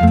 Hey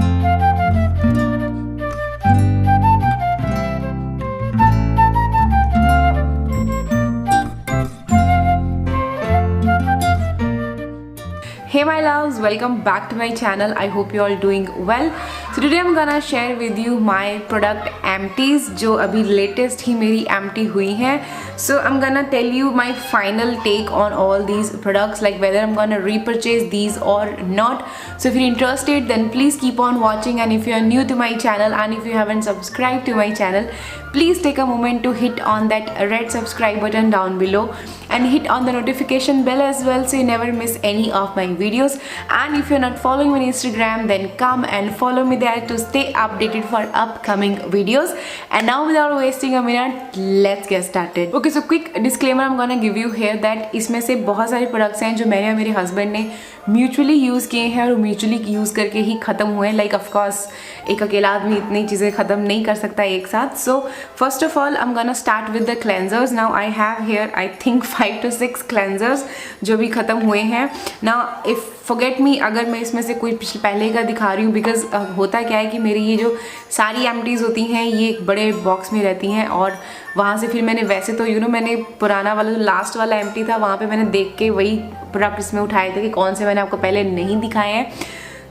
my loves, welcome back to my channel. I hope you all doing well. So today I'm gonna share with you my product empties जो अभी latest ही मेरी empty हुई हैं. So I'm gonna tell you my final take on all these products, like whether I'm gonna repurchase these or not. So if you're interested, then please keep on watching, and if you are new to my channel and if you haven't subscribed to my channel, please take a moment to hit on that red subscribe button down below and hit on the notification bell as well, so you never miss any of my videos. And if you're not following me on Instagram, then come and follow me there to stay updated for upcoming videos. And now without wasting a minute, let's get started. Okay, so quick disclaimer I'm gonna give you here that इसमें से बहुत सारे products हैं जो मैंने और मेरे husband ने म्यूचुअली यूज़ किए हैं और म्यूचुअली यूज़ करके ही ख़त्म हुए हैं. लाइक ऑफकोर्स एक अकेला आदमी इतनी चीज़ें ख़त्म नहीं कर सकता एक साथ. So first of all I am gonna start with the cleansers. Now I have here I think 5 to 6 cleansers जो भी ख़त्म हुए हैं. नाउ इफ़ फॉरगेट मी अगर मैं इसमें से कोई पहले का दिखा रही हूँ, बिकॉज होता क्या है कि मेरी ये जो सारी एम्प्टीज़ होती हैं ये एक बड़े बॉक्स में रहती हैं, और वहाँ से फिर मैंने वैसे तो मैंने पुराना वाला जो लास्ट वाला एम्प्टी था वहाँ पे मैंने देख के वही प्रोडक्ट इसमें उठाए थे कि कौन से मैंने आपको पहले नहीं दिखाए हैं.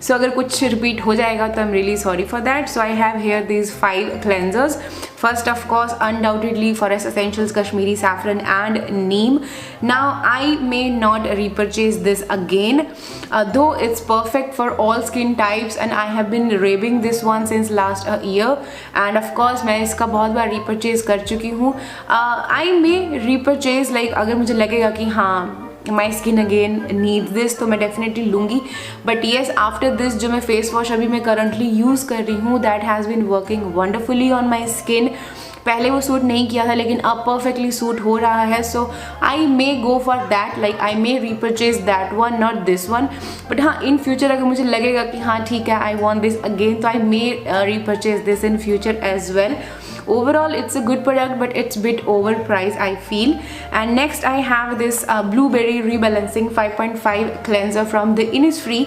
सो अगर कुछ रिपीट हो जाएगा तो I am really sorry for that. So I have here these 5 cleansers. First, of course, undoubtedly Forest Essentials Kashmiri Saffron and Neem. Now I may not repurchase this again, though it's perfect for all skin types and I have been raving this one since last year, and of course मैं इसका बहुत बार repurchase कर चुकी हूँ. I may repurchase, like अगर मुझे लगेगा कि हाँ my skin again need this तो मैं डेफिनेटली लूँगी. बट येस, आफ्टर दिस जो मैं फेस वॉश अभी मैं करंटली यूज़ कर रही हूँ, that has been working wonderfully on my skin. पहले वो सूट नहीं किया था लेकिन अब परफेक्टली सूट हो रहा है. So I may go for that, like I may repurchase that one, not this one. But हाँ, इन फ्यूचर अगर मुझे लगेगा कि हाँ ठीक है आई वॉन्ट दिस अगेन, तो I may repurchase this in future as well. Overall it's a good product, but it's a bit overpriced I feel. And next I have this blueberry rebalancing 5.5 cleanser from the Innisfree.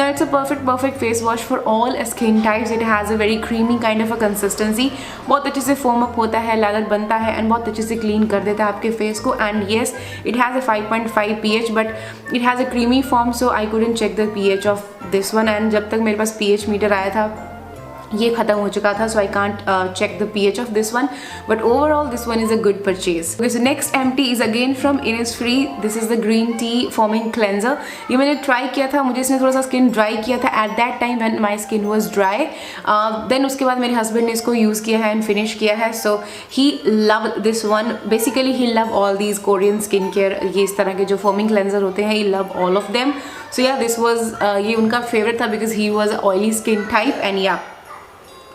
Now it's a perfect face wash for all skin types. It has a very creamy kind of a consistency. बहुत अच्छे से foam up होता है, lather बनता है and बहुत अच्छे से clean कर देता है आपके face को. And yes, it has a 5.5 pH, but it has a creamy form, so I couldn't check the pH of this one. And जब तक मेरे पास pH meter आया था ये ख़त्म हो चुका था, so I can't check the pH of this one. But overall this one is a good purchase. So next empty is again from Innisfree. This is the green tea foaming cleanser. ये मैंने try किया था, मुझे इसने थोड़ा सा skin dry किया था at that time when my skin was dry. Then उसके बाद मेरे हस्बैंड ने इसको यूज़ किया है एंड फिनिश किया है. So he love this one. Basically he love all these Korean skin care, ये इस तरह के जो फॉर्मिंग क्लेंजर होते हैं, he love all of them. So yeah this was ये उनका फेवरेट था because he was oily skin type. And yeah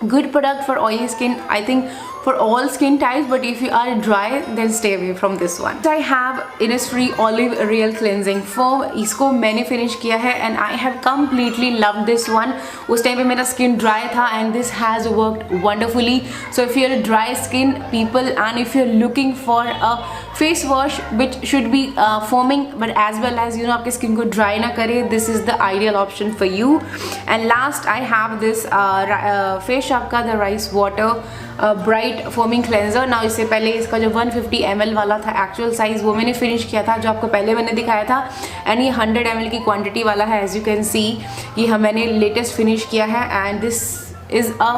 good product for oily skin, I think for all skin types, but if you are dry then stay away from this one. I have Innisfree Olive Real Cleansing Foam. इसको मैंने finish किया है and I have completely loved this one. उस time पे मेरा skin dry था and this has worked wonderfully. So if you're a dry skin people and if you're looking for a face wash which should be foaming but as well as आपके skin को dry ना करे, this is the ideal option for you. And last I have this Face Shop का the rice water bright foaming cleanser. ना इससे पहले इसका जो 150 ml वाला था एक्चुअल साइज़ वो मैंने फिनिश किया था, जो आपको पहले मैंने दिखाया था. एंड ये 100 ml की क्वांटिटी वाला है. एज यू कैन सी ये मैंने लेटेस्ट फिनिश किया है and this is a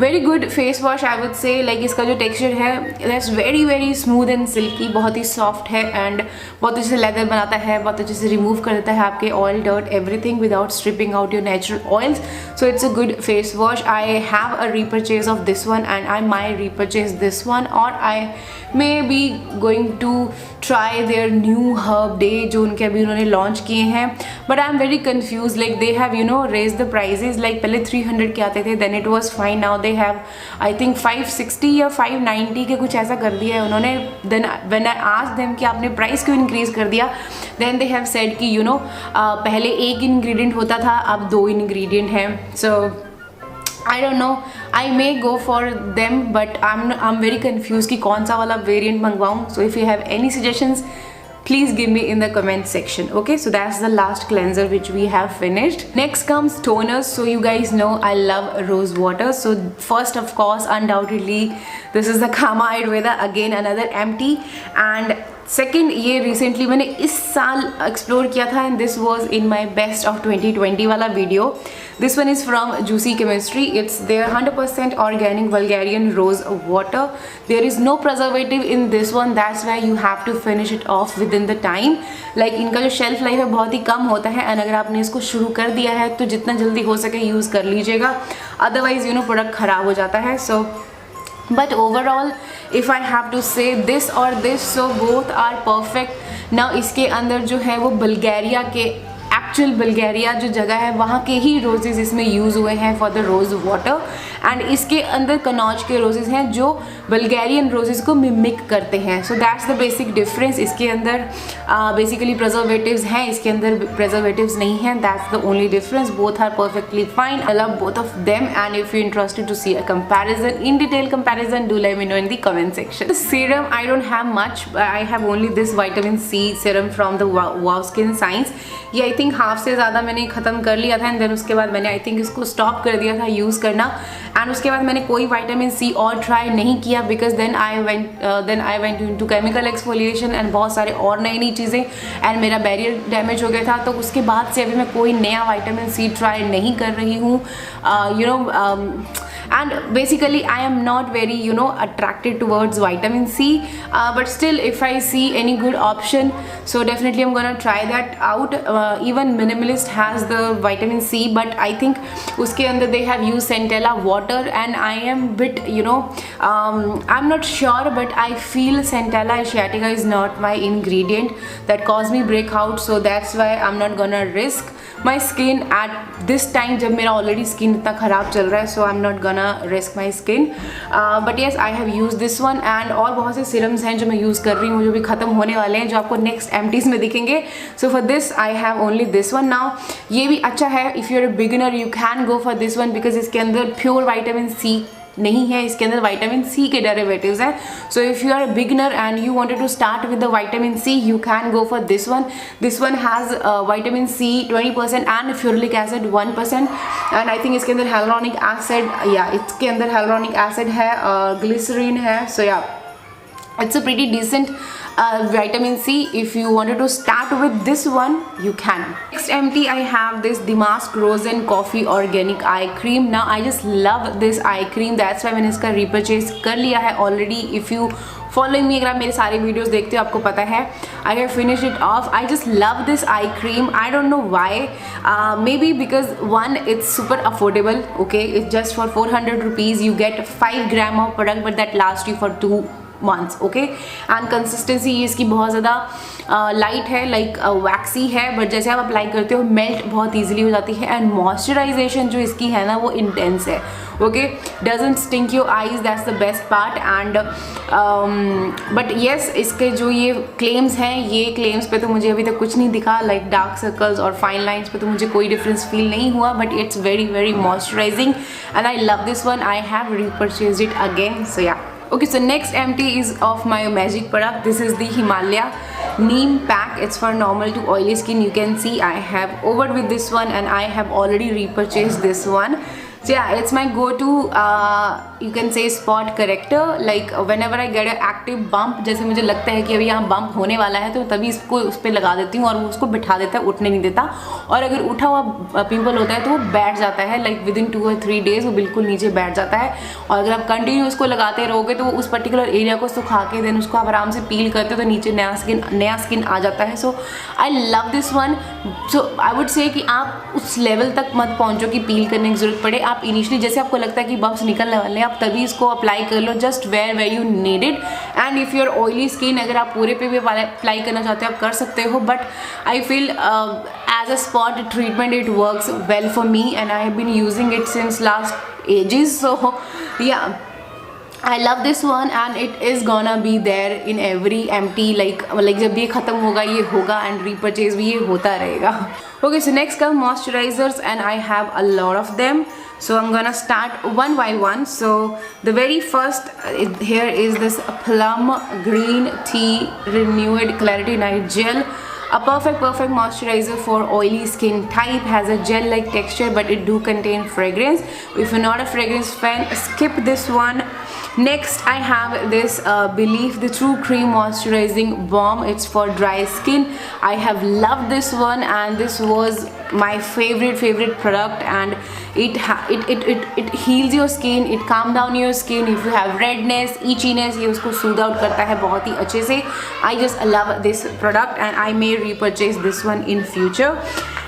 very good face wash I would से. लाइक इसका जो टेक्सचर है that's very smooth and silkie, बहुत ही सॉफ्ट है एंड बहुत अच्छे से लेदर बनाता है, बहुत अच्छे से रिमूव कर देता है आपके oil dirt everything without stripping out your natural oils. So it's a good face wash. I have a repurchase of this one and I my repurchase this one, और I may be going to try their new herb day जो उनके अभी उन्होंने launch किए हैं. But I am very confuse, like they have raise the prices. Like पहले 300 के आते थे, then it was fine. Now they have I think 560 या 590 के कुछ ऐसा कर दिया है उन्होंने. Then when I asked them कि आपने प्राइस क्यों इंक्रीज कर दिया, देन दे हैव सेड कि पहले एक इंग्रेडिएंट होता था अब 2 इंग्रेडिएंट हैं. सो I don't know, I may go for them, but I'm very confused कि कौन सा वाला variant मंगवाऊँ. So if you have any suggestions, please give me in the comment section. Okay, so that's the last cleanser which we have finished. Next comes toners. So you guys know I love rose water. So first, of course, undoubtedly this is the Kama Ayurveda, again another empty. And second ये recently मैंने इस साल explore किया था and this was in my best of 2020 वाला video. This one is from Juicy Chemistry. It's their 100% organic Bulgarian rose water. There is no preservative in this one, that's why you have to finish it off within the time. Like इनका जो shelf life है बहुत ही कम होता है and अगर आपने इसको शुरू कर दिया है तो जितना जल्दी हो सके यूज़ कर लीजिएगा, अदरवाइज यू नो प्रोडक्ट ख़राब हो जाता है. सो but overall if I have to say this or this, so both are perfect. now इसके अंदर जो है वो बल्गेरिया के एक्चुअल बल्गेरिया जो जगह है वहाँ के ही रोजेज़ इसमें यूज़ हुए हैं for the rose water. And इसके अंदर कनौज के रोजेज़ हैं जो बल्गेरियन रोजेज़ को मिमिक करते हैं. So that's the basic difference. इसके अंदर बेसिकली प्रिजर्वेटिव्स हैं, इसके अंदर प्रिजर्वेटिव्स नहीं हैं. That's the only difference. Both are perfectly fine. I love both of them and if you interested to see a comparison, in detail comparison, do let me know in the comment section. Serum I don't have much. I have only this vitamin C serum from the Wow Skin Science. ये I think half से ज़्यादा मैंने ख़त्म कर लिया था and then उसके बाद मैंने आई थिंक इसको स्टॉप कर दिया था यूज़ करना. एंड उसके बाद मैंने कोई विटामिन सी और ट्राई नहीं किया because then I went into chemical exfoliation and बहुत सारे और नई नई चीज़ें एंड मेरा बैरियर डैमेज हो गया था. तो उसके बाद से अभी मैं कोई नया विटामिन सी ट्राई नहीं कर रही हूँ. and basically I am not very attracted towards vitamin C, but still if I see any good option, so definitely I'm gonna try that out. Even Minimalist has the vitamin C, but I think uske andar they have used centella water and I am bit I'm not sure, but I feel centella asiatica is not my ingredient that cause me breakout, so that's why I'm not gonna risk my skin at this time जब मेरा already skin इतना ख़राब चल रहा है. so I'm not gonna risk my skin, but yes I have used this one. and और बहुत से serums हैं जो मैं use कर रही हूँ जो भी ख़त्म होने वाले हैं, जो आपको next empties में दिखेंगे. so for this I have only this one now. ये भी अच्छा है. if you're a beginner you can go for this one because इसके अंदर pure vitamin C नहीं है, इसके अंदर विटामिन सी के डेरिवेटिव्स हैं. So if you are a beginner and you wanted to start with the vitamin C, you can go for this one. This one has vitamin C 20% and ferulic acid 1%. And I think इसके अंदर hyaluronic acid, या इसके अंदर hyaluronic acid है, glycerine है. सो या it's a pretty decent vitamin C. if you wanted to start with this one you can. Next empty I have this Damask Rose and Coffee Organic Eye Cream. now I just love this eye cream, that's why मैंने इसका repurchase कर लिया है already. if you following me, अगर आप मेरे सारे videos देखते हो आपको पता है. I have finished it off. I just love this eye cream. I don't know why. Maybe because one, it's super affordable. Okay, it's just for 400 rupees. You get 5 gram of product, but that lasts you for 2 months. okay, and consistency इसकी बहुत ज़्यादा light है, like वैक्सी है, but जैसे आप apply करते हो melt बहुत ईजिली हो जाती है. एंड मॉइस्चराइजेशन जो इसकी है ना वो इंटेंस है. Okay, doesn't stink your eyes, that's the best part. And but yes, इसके जो ये क्लेम्स हैं, ये क्लेम्स पे तो मुझे अभी तक कुछ नहीं दिखा. लाइक डार्क सर्कल्स और फाइन लाइन्स पे तो मुझे कोई डिफरेंस फील नहीं हुआ, but it's very very moisturising and I love this one. I have repurchased it again. So yeah okay, so next empty is of my magic product. this is the Himalaya Neem pack. it's for normal to oily skin. you can see I have ordered with this one and I have already repurchased this one. so yeah, it's my go-to you can say spot corrector. like whenever I get an active bump, जैसे मुझे लगता है कि अभी यहाँ bump होने वाला है, तो तभी इसको उस पर लगा देती हूँ और वो उसको बिठा देता है, उठने नहीं देता. और अगर उठा हुआ पिंपल होता है तो वो बैठ जाता है. Like with in 2 or 3 days वो बिल्कुल नीचे बैठ जाता है. और अगर आप कंटिन्यू उसको लगाते रहोगे तो उस पर्टिकुलर एरिया को सुखा के देन उसको आप आराम से पील करते हो तो नीचे नया स्किन आ जाता है. So I love this one. So I would say कि आप उस लेवल तक मत पहुँचो कि पील करने की जरूरत पड़े. आप इनिशियली जैसे आपको लगता है कि बम्प्स निकलने वाले हैं, आप तभी इसको अप्लाई कर लो, just where you need it. And if your oily skin, अगर आप पूरे पे भी अप्लाई करना चाहते हो आप कर सकते हो, but I feel as a spot treatment it works well for me and I have been using it since last ages. So yeah I love this one and it is gonna be there in every empty, like जब ये ख़त्म होगा ये होगा and repurchase भी ये होता रहेगा. Okay, so next come moisturizers and I have a lot of them. So I'm gonna start one by one. So the very first here is this Plum Green Tea Renewed Clarity Night Gel. A perfect moisturizer for oily skin type. Has a gel like texture but it do contain fragrance. If you're not a fragrance fan, skip this one. Next I have this Believe the True Cream Moisturizing Balm. It's for dry skin. I have loved this one and this was my favorite product, and it heals your skin, it calm down your skin. If you have redness, itchiness, ये उसको soothe out करता है बहुत ही अच्छे से. I just love this product and I may repurchase this one in future.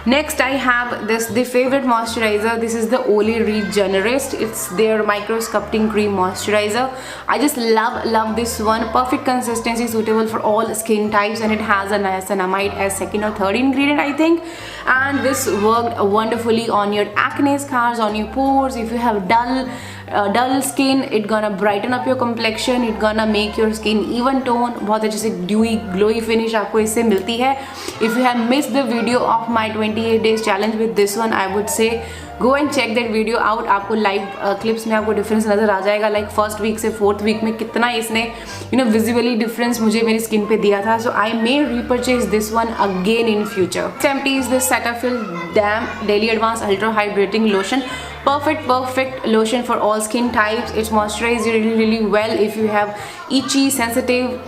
Next I have this, the favorite moisturizer. This is the Olay Regenerist. It's their micro sculpting cream moisturizer. I just love this one. Perfect consistency, suitable for all skin types, and it has a niacinamide as second or third ingredient, I think. And this worked wonderfully on your acne scars, on your pores. If you have dull skin, it gonna brighten up your complexion, it gonna make your skin even tone. बहुत अच्छे से dewy glowy finish आपको इससे मिलती है. If you have missed the video of my 28 days challenge with this one, I would say go and check that video out. आपको live clips में आपको difference नज़र आ जाएगा, like first week से fourth week में कितना इसने visibly difference मुझे मेरी skin पे दिया था. So I may repurchase this one again in future. Next empty is this Cetaphil Damp Daily Advanced Ultra Hydrating Lotion. Perfect lotion for all skin types. It's moisturized really well. If you have itchy, sensitive,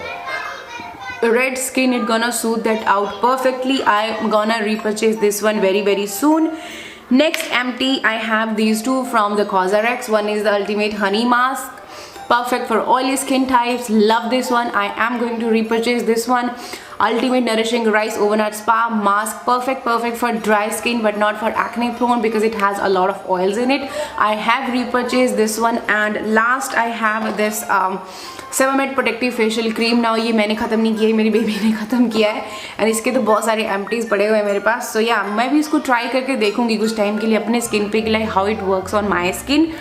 red skin, it's gonna soothe that out perfectly. I'm gonna repurchase this one very soon. Next empty, I have these two from the Cosrx. One is the Ultimate Honey Mask. Perfect for oily skin types. Love this one. I am going to repurchase this one. Ultimate Nourishing Rice Overnight Spa Mask. Perfect for dry skin but not for acne prone because it has a lot of oils in it. I have repurchased this one. And last I have this Sebamed Protective Facial Cream. Now ये मैंने ख़त्म नहीं किया है, मेरी baby ने ख़त्म किया है. एंड इसके तो बहुत सारे एम्प्टीज पड़े हुए हैं मेरे पास. सो या मैं भी इसको ट्राई करके देखूंगी कुछ टाइम के लिए अपने स्किन पे, like how it works on my skin.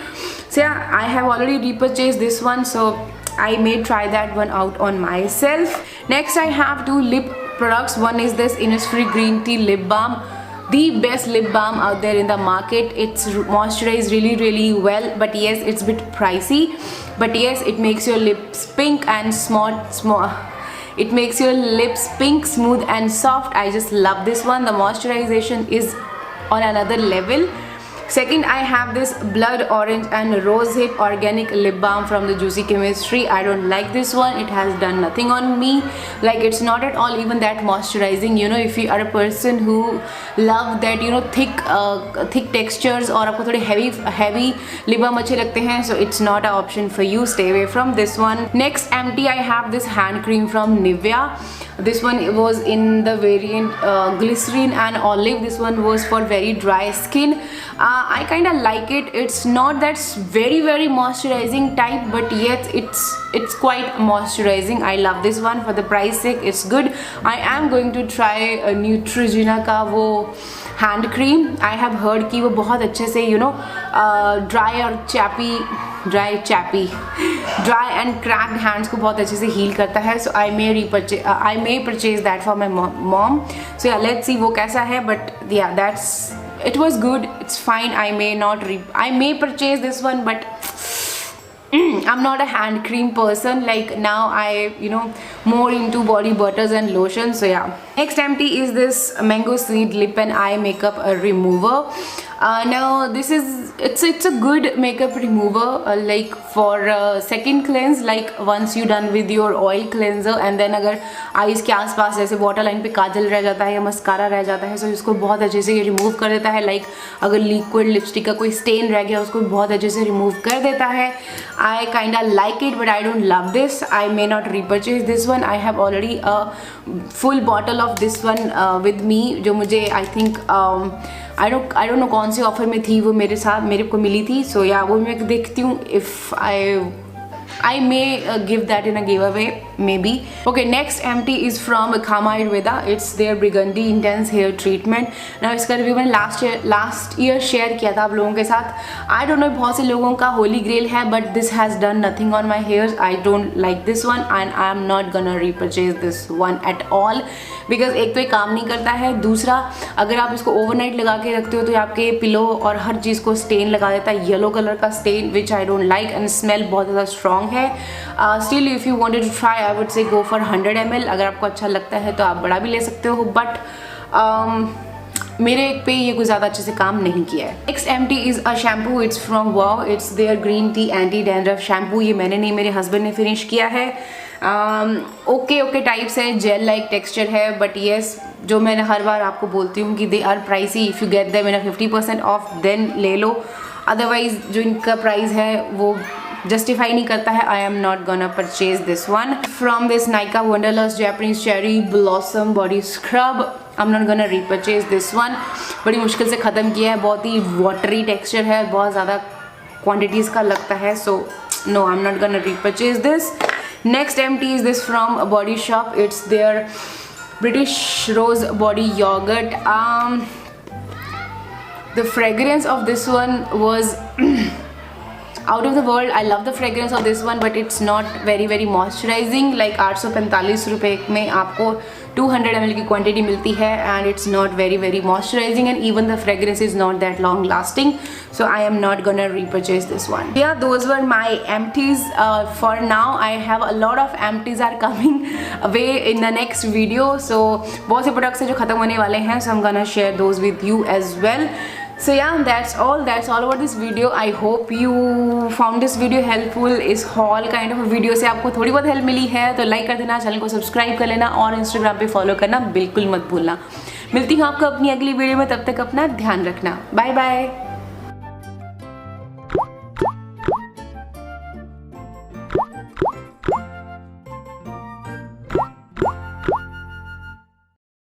So yeah, I have already repurchased this one, so I may try that one out on myself. Next I have two lip products. One is this Innisfree Green Tea Lip Balm. The best lip balm out there in the market. It's moisturized really well, but yes, it's a bit pricey. But yes, it makes your lips pink and small. It makes your lips pink, smooth and soft. I just love this one. The moisturization is on another level. Second, I have this Blood Orange and Rose Hip Organic Lip Balm from the Juicy Chemistry. I don't like this one. It has done nothing on me. Like, it's not at all even that moisturizing. If you are a person who love that thick textures और आपको थोड़े heavy lip balm अच्छे लगते हैं, so it's not an option for you. Stay away from this one. Next empty, I have this hand cream from Nivea. This one was in the variant Glycerin and Olive. This one was for very dry skin. I kind of like it. It's not that very moisturizing type, but yet it's quite moisturizing. I love this one. For the price sake, it's good. I am going to try a Neutrogena का वो hand cream. I have heard कि वो बहुत अच्छे से dry and cracked hands को बहुत अच्छे से heal करता है. So I may purchase that for my mom. So yeah, let's see वो कैसा है. But yeah, it was good. It's fine. I may purchase this one, but I'm not a hand cream person. Like now I more into body butters and lotions. So yeah. Next empty is this Mango Seed Lip and Eye Makeup Remover. Now this is it's a good makeup remover, like for second cleanse, like once you done with your oil cleanser and then अगर eyes के आसपास जैसे water line पे काजल रह जाता है या mascara रह जाता है, तो इसको बहुत अच्छे से रिमूव कर देता है. like अगर liquid lipstick का कोई stain रह गया उसको बहुत अच्छे से रिमूव कर देता है. I kinda like it, but I don't love this. I may not repurchase this one. I have already a full bottle of this one with me, जो मुझे I think I don't know कौन से offer में थी वो मेरे को मिली थी. सो या वो मैं देखती हूँ if I may give that in a giveaway maybe. Okay, next empty is from Kama Ayurveda. It's their Burgundy Intense Hair Treatment. Now इसका रिव्यू मैंने last year शेयर किया था आप लोगों के साथ. आई डोंट नो, बहुत से लोगों का होली ग्रेल है, but this has done nothing on my hairs. I don't like this one and I am not gonna repurchase this one at all, because एक तो ये काम नहीं करता है, दूसरा अगर आप इसको ओवरनाइट लगा के रखते हो तो आपके पिलो और हर चीज़ को स्टेन लगा देता है, येलो कलर का stain, which I don't like, and smell बहुत ज़्यादा स्ट्रॉन्ग है. Still if you wanted to try I would say go for 100 ml. अगर आपको अच्छा लगता है तो आप बड़ा भी ले सकते हो, बट मेरे पे ये कुछ ज़्यादा अच्छे से काम नहीं किया है. Next empty is a shampoo. It's from Wow. It's their green tea anti dandruff shampoo. ये मैंने नहीं, मेरे हस्बैंड ने फिनिश किया है. ओके टाइप्स है, जेल लाइक टेक्सचर है, बट येस, जो मैंने हर बार आपको बोलती हूँ कि they are pricey. If you get them in 50% off then ले लो, अदरवाइज जो इनका प्राइस है वो जस्टिफाई नहीं करता है. आई am not gonna purchase this one. From this Nykaa wanderlust Japanese cherry blossom body scrub. I am not gonna repurchase this one. बड़ी मुश्किल से ख़त्म किया है, बहुत ही वाटरी टेक्सचर है, बहुत ज़्यादा क्वान्टिटीज़ का लगता है, so no, I am not gonna repurchase this. Next empty is this from Body Shop. It's their British Rose Body Yogurt. The fragrance of this one was out of the world. I love the fragrance of this one, but it's not very moisturizing. Like 845 रुपए में आपको 200 ml की quantity मिलती है, and it's not very moisturizing, and even the fragrance is not that long lasting. So I am not gonna repurchase this one. Yeah, those were my empties. For now I have a lot of empties are coming away in the next video. So बहुत से products हैं जो ख़त्म होने वाले हैं, so I'm gonna share those with you as well. So yeah, that's all about this video. I hope you found this video helpful. इस haul kind of video से आपको थोड़ी बहुत हेल्प मिली है तो लाइक कर देना, चैनल को सब्सक्राइब कर लेना और इंस्टाग्राम पे फॉलो करना बिल्कुल मत भूलना. मिलती हूँ आपको अपनी अगली वीडियो में, तब तक अपना ध्यान रखना. Bye bye.